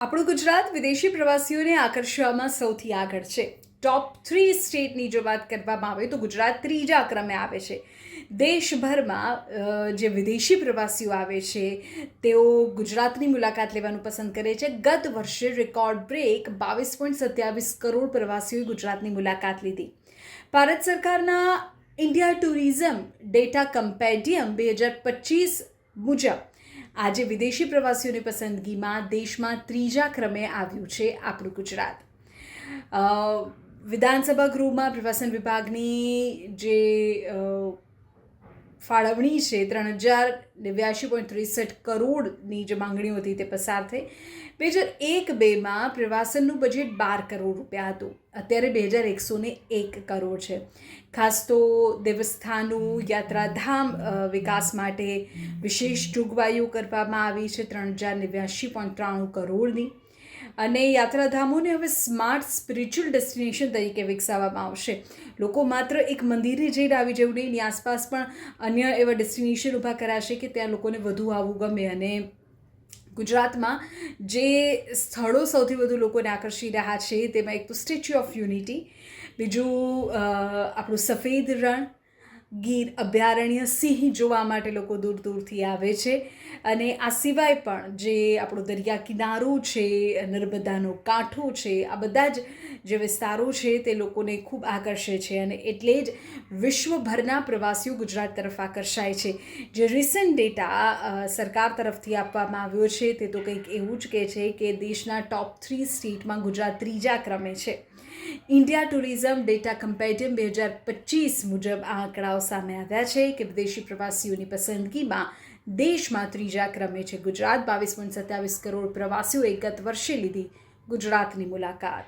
આપણું ગુજરાત વિદેશી પ્રવાસીઓને આકર્ષવામાં સૌથી આગળ છે. ટોપ 3 સ્ટેટની જો વાત કરવામાં આવે તો ગુજરાત ત્રીજા ક્રમે આવે છે. દેશભરમાં જે વિદેશી પ્રવાસીઓ આવે છે તેઓ ગુજરાતની મુલાકાત લેવાનું પસંદ કરે છે. ગત વર્ષે રેકોર્ડ બ્રેક 22.27 કરોડ પ્રવાસીઓએ ગુજરાતની મુલાકાત લીધી. ભારત સરકારના ઇન્ડિયા ટુરિઝમ ડેટા કમ્પેન્ડિયમ 2025 મુજબ આજે વિદેશી પ્રવાસીઓની પસંદગીમાં દેશમાં ત્રીજા ક્રમે આવ્યું છે આપણું ગુજરાત. વિધાનસભા ગૃહમાં પ્રવાસન વિભાગની જે ફાળવણી છે 3089.63 કરોડની જે માંગણીઓ હતી તે પસાર થઈ. 2001-2માં પ્રવાસનનું બજેટ 12 કરોડ રૂપિયા હતું. અત્યારે 2101 કરોડ છે. ખાસ તો દેવસ્થાનો યાત્રાધામ વિકાસ માટે વિશેષ જોગવાઈઓ કરવામાં આવી છે 3089.93 કરોડની. અને યાત્રાધામોને હવે સ્માર્ટ સ્પિરિચ્યુઅલ ડેસ્ટિનેશન તરીકે વિકસાવવામાં આવશે. લોકો માત્ર એક મંદિરે જઈને આવી જવું નહીં, એની આસપાસ પણ અન્ય એવા ડેસ્ટિનેશન ઊભા કરાશે કે ત્યાં લોકોને વધુ આવવું ગમે. અને ગુજરાતમાં જે સ્થળો સૌથી વધુ લોકોને આકર્ષી રહ્યા છે તેમાં એક તો સ્ટેચ્યુ ઓફ યુનિટી, બીજું આપણું સફેદ રણ, ગીર અભયારણ્ય, સિંહ જોવા માટે લોકો દૂર દૂરથી આવે છે. અને આ સિવાય પણ જે આપણો દરિયા કિનારો છે, નર્મદાનો કાંઠો છે, આ બધા જ જે વિસ્તારો છે તે લોકોને ખૂબ આકર્ષે છે. અને એટલે જ વિશ્વભરના પ્રવાસીઓ ગુજરાત તરફ આકર્ષાય છે. જે રિસન્ટ ડેટા સરકાર તરફથી આપવામાં આવ્યો છે તે તો કંઈક એવું જ કહે છે કે દેશના ટોપ 3 સ્ટેટમાં ગુજરાત ત્રીજા ક્રમે છે. ઇન્ડિયા ટુરિઝમ ડેટા કમ્પેન્ડિયમ 2025 મુજબ આ આંકડાઓ સામે આવ્યા છે કે વિદેશી પ્રવાસીઓની પસંદગીમાં દેશમાં ત્રીજા ક્રમે છે ગુજરાત. 22.27 કરોડ પ્રવાસીઓએ ગત વર્ષે લીધી ગુજરાતની મુલાકાત.